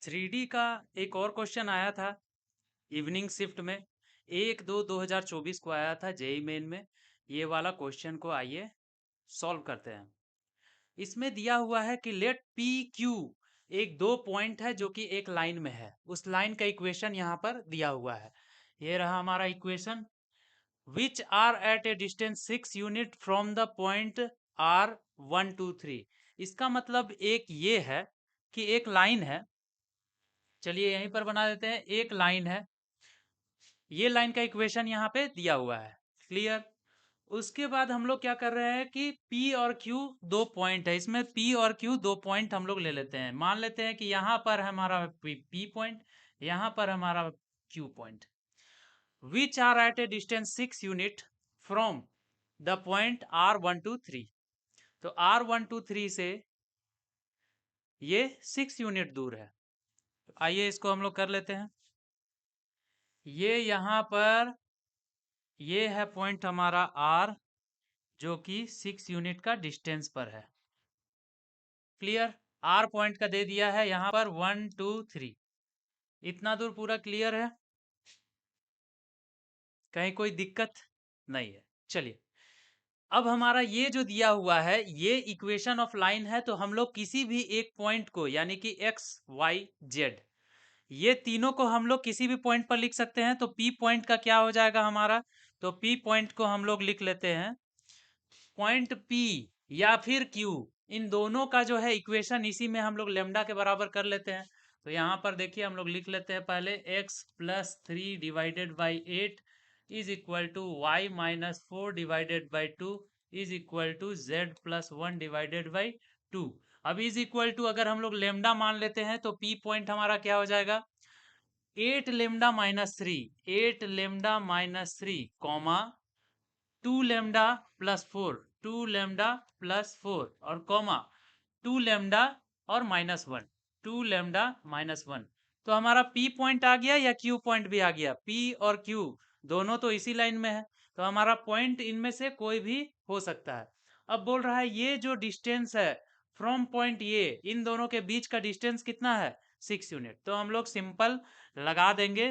3D का एक और क्वेश्चन आया था इवनिंग शिफ्ट में 1/2/2024 को आया था जेई मेन में। ये वाला क्वेश्चन को आइए सॉल्व करते हैं। इसमें दिया हुआ है कि लेट पी क्यू एक दो पॉइंट है जो कि एक लाइन में है, उस लाइन का इक्वेशन यहाँ पर दिया हुआ है। ये रहा हमारा equation, which are eight A distance 6 unit from the point are 1 2 3। इसका मतलब एक ये है कि एक लाइन है, चलिए यहीं पर बना देते हैं, एक लाइन है, ये लाइन का इक्वेशन यहाँ पे दिया हुआ है। क्लियर। उसके बाद हम लोग क्या कर रहे हैं कि P और Q दो पॉइंट है, इसमें P और Q दो पॉइंट हम लोग ले लेते हैं। मान लेते हैं कि यहाँ पर हमारा P पॉइंट, यहाँ पर हमारा Q point. Which are eight A distance 6 unit from the point R1 2 3। तो R1 2 3 से ये 6 यूनिट दूर है। तो आइए इसको हम लोग कर लेते हैं। ये यहाँ पर ये है पॉइंट हमारा R, जो कि 6 यूनिट का डिस्टेंस पर है। क्लियर। R पॉइंट का दे दिया है यहाँ पर 1 2 3, इतना दूर पूरा क्लियर है, कहीं कोई दिक्कत नहीं है। चलिए अब हमारा ये जो दिया हुआ है ये इक्वेशन ऑफ लाइन है, तो हम लोग किसी भी एक पॉइंट को यानी कि x y z ये तीनों को हम लोग किसी भी पॉइंट पर लिख सकते हैं। तो P पॉइंट का क्या हो जाएगा हमारा, तो P पॉइंट को हम लोग लिख लेते हैं पॉइंट P या फिर Q, इन दोनों का जो है इक्वेशन इसी में हम लोग लेमडा के बराबर कर लेते हैं। तो यहाँ पर देखिए हम लोग लिख लेते हैं पहले x plus 3 divided by 8 is equal to Y minus 4 divided by 2 is equal to z plus 1 divided by 2। अब इज इक्वल टू अगर हम लोग लेमडा मान लेते हैं तो P पॉइंट हमारा क्या हो जाएगा, 8 lambda minus 3, 8 lambda minus 3 comma 2 lambda plus 4, 2 lambda plus 4 और कॉमा 2 लेमडा और माइनस 1, 2 लेमडा माइनस 1। तो हमारा P पॉइंट आ गया या Q पॉइंट भी आ गया, P और Q दोनों तो इसी लाइन में है, तो हमारा पॉइंट इनमें से कोई भी हो सकता है। अब बोल रहा है ये जो डिस्टेंस है फ्रॉम पॉइंट ये, इन दोनों के बीच का डिस्टेंस कितना है, 6 यूनिट। तो हम लोग सिंपल लगा देंगे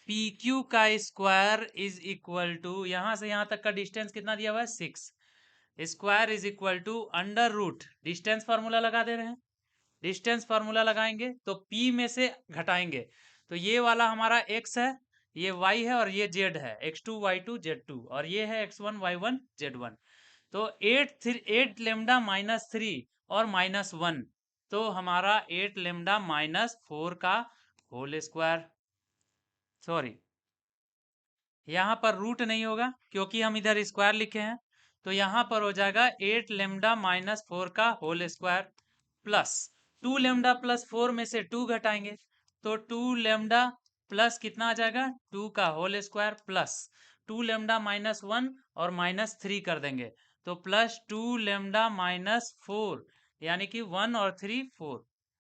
पी क्यू का स्क्वायर इज इक्वल टू, यहां से यहां तक का डिस्टेंस कितना दिया हुआ है 6, square is equal to under root, distance formula लगा दे रहे हैं, डिस्टेंस फार्मूला लगाएंगे तो P में से घटाएंगे, तो ये वाला हमारा x है, ये y है और ये z है, x2 y2 z2, और ये है x1 y1 z1। तो 8 लेमडा माइनस 3 और माइनस 1, तो हमारा 8 लेमडा माइनस 4 का होल स्क्वायर, सॉरी यहाँ पर रूट नहीं होगा क्योंकि हम इधर स्क्वायर लिखे हैं, तो यहाँ पर हो जाएगा 8 लेमडा माइनस 4 का whole square plus 2 lambda plus 4 में से 2 घटाएंगे, तो 2 लेमडा प्लस कितना आ जाएगा 2 का whole square plus 2 lambda minus 1 और माइनस 3 कर देंगे, तो प्लस 2 लेमडा माइनस 4 यानी कि 1 और 3 4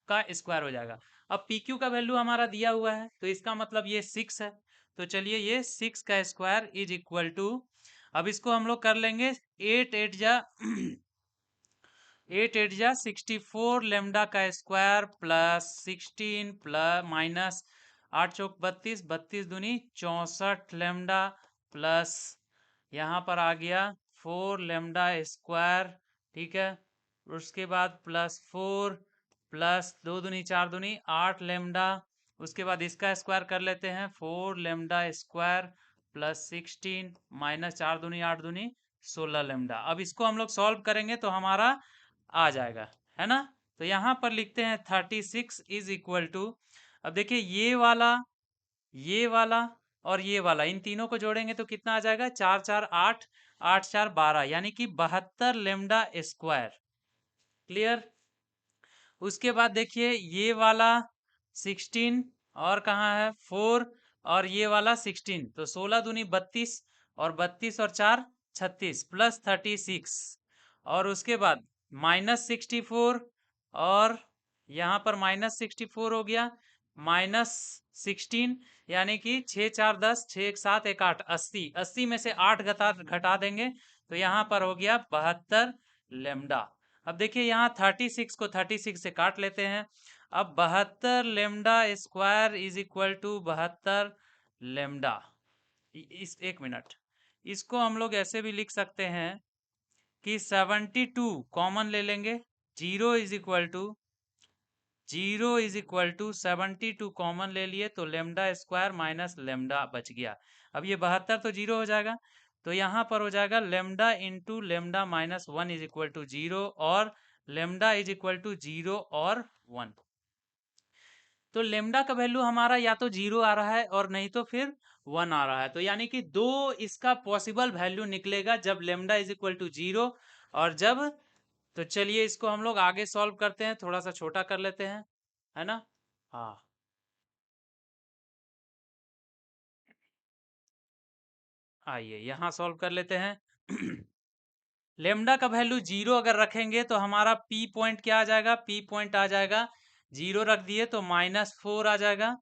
का स्क्वायर हो जाएगा। अब PQ का वैल्यू हमारा दिया हुआ है तो इसका मतलब ये 6 है, तो चलिए ये 6 का स्क्वायर इज इक्वल टू, अब इसको हम लोग कर लेंगे 8 8 जा 8 8 जा 64 लेमडा का स्क्वायर प्लस 16 प्लस माइनस 8 चौक 32, 32 दूनी 64 लेमडा प्लस यहाँ पर आ गया 4 लेमडा स्क्वायर, ठीक है। उसके बाद प्लस 4 प्लस 2 दूनी 4 दूनी 8 लेमडा, उसके बाद इसका स्क्वायर कर लेते हैं 4 लेमडा स्क्वायर प्लस 16 माइनस 4 दूनी 8 दूनी 16 लेमडा। अब इसको हम लोग सॉल्व करेंगे तो हमारा आ जाएगा, है ना। तो यहाँ पर लिखते हैं 36 इज इक्वल टू, अब देखिए ये वाला, ये वाला और ये वाला, इन तीनों को जोड़ेंगे तो कितना आ जाएगा 4 4 8, 8 4 12 यानी कि 72 लेमडा स्क्वायर। क्लियर। उसके बाद देखिए ये वाला 16 और कहाँ है 4 और ये वाला 16, तो 16 दूनी 32 और 32 और 4 36 प्लस 36, और उसके बाद माइनस 64 और यहाँ पर माइनस 64 हो गया माइनस 16 यानी कि 6 4 10, 6 1 7 1 8, 80, 80 में से 8 घटा देंगे तो यहाँ पर हो गया 72 लेमडा। अब देखिए यहाँ 36 को 36 से काट लेते हैं, अब 72 lambda square is equal to 72 lambda. इस 1 मिनट, इसको हम लोग ऐसे भी लिख सकते हैं कि 72 कॉमन ले लेंगे, 0 इज इक्वल टू 72 कॉमन ले लिए तो लेमडा स्क्वायर माइनस लेमडा बच गया। अब ये 72 तो 0 हो जाएगा, तो यहाँ पर हो जाएगा lambda into lambda minus 1 is equal to 0 और लेमडा इज इक्वल टू 0 और 1। तो लेमडा का वैल्यू हमारा या तो 0 आ रहा है और नहीं तो फिर 1 आ रहा है, तो यानी कि दो इसका पॉसिबल वैल्यू निकलेगा, जब लेमडा इज इक्वल टू 0 और जब, तो चलिए इसको हम लोग आगे सॉल्व करते हैं, थोड़ा सा छोटा कर लेते हैं, है ना। हाँ, आइए यहाँ सॉल्व कर लेते हैं। लेमडा का वैल्यू 0 अगर रखेंगे तो हमारा पी पॉइंट क्या आ जाएगा, पी पॉइंट आ जाएगा 0 रख दिए तो -4 आ जाएगा।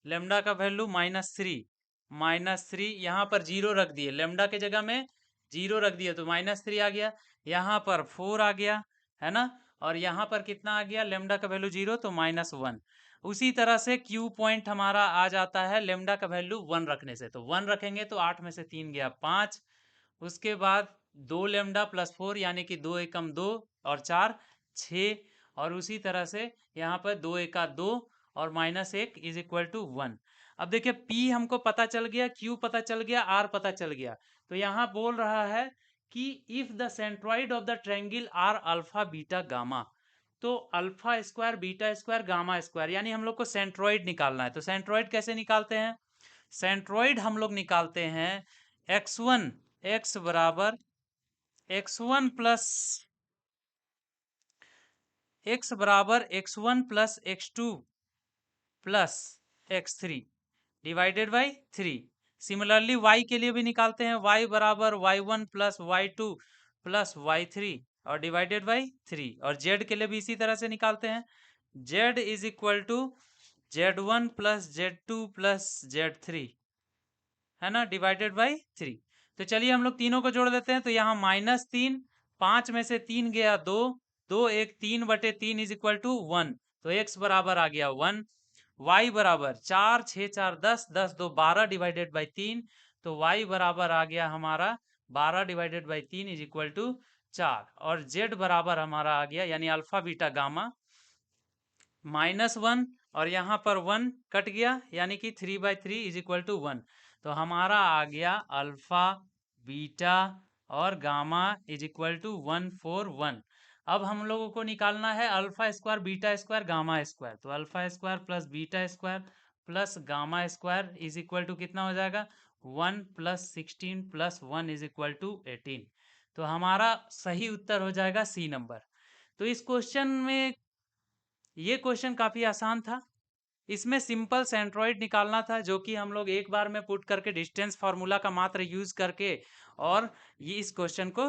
लेमडा का वैल्यू -3 यहाँ पर 0 रख दिए, लेमडा के जगह में 0 रख दिए तो -3 आ गया, यहाँ पर 4 आ गया, है ना। और यहाँ पर कितना आ गया, लेमडा का वैल्यू 0 तो -1। उसी तरह से क्यू पॉइंट हमारा आ जाता है लेमडा का वैल्यू 1 रखने से, तो 1 रखेंगे तो 8 में से 3 गया 5, उसके बाद 2 लेमडा प्लस 4 यानी कि 2 एकम 2 और 4 6, और उसी तरह से यहाँ पर 2 एका 2 और -1 इज इक्वल टू 1। अब देखिए P हमको पता चल गया, Q पता चल गया, R पता चल गया, तो यहाँ बोल रहा है कि if the centroid of the triangle are alpha beta gamma, तो alpha square beta square gamma square, यानी हम लोग को सेंट्रॉइड निकालना है। तो सेंट्रॉइड कैसे निकालते हैं, सेंट्रॉइड हम लोग निकालते हैं x1 x बराबर x1 plus x1 plus x2 plus x3 divided by 3। Similarly y के लिए भी निकालते हैं, y बराबर y1 plus y2 plus y3 और डिवाइडेड बाई 3, और z के लिए भी इसी तरह से निकालते हैं, z is equal to z1 plus z2 plus z3, है ना, डिवाइडेड बाई 3। तो चलिए हम लोग तीनों को जोड़ देते हैं, तो यहाँ -3, 5 में से 3 गया 2, 2 1 3/3 इज इक्वल टू 1, तो x बराबर आ गया 1, y बराबर 4 6 4 10 10 2 12 डिवाइडेड बाई 3, तो y बराबर आ गया हमारा 12 divided by 3 is equal to 4, और z बराबर हमारा आ गया यानी अल्फा बीटा गामा -1, और यहाँ पर 1 कट गया यानी कि 3/3 इज इक्वल टू 1, तो हमारा आ गया अल्फा बीटा और गामा इज इक्वल टू 1 4 1। अब हम लोगों को निकालना है alpha square beta square gamma square, तो alpha square plus beta square plus gamma square is equal to कितना हो जाएगा, 1 plus 16 plus 1 is equal to 18। तो हमारा सही उत्तर हो जाएगा सी नंबर। तो इस क्वेश्चन में, ये क्वेश्चन काफी आसान था, इसमें सिंपल सेंट्रोइड निकालना था, जो कि हम लोग एक बार में पुट करके डिस्टेंस फार्मूला का मात्र यूज करके और ये इस क्वेश्चन को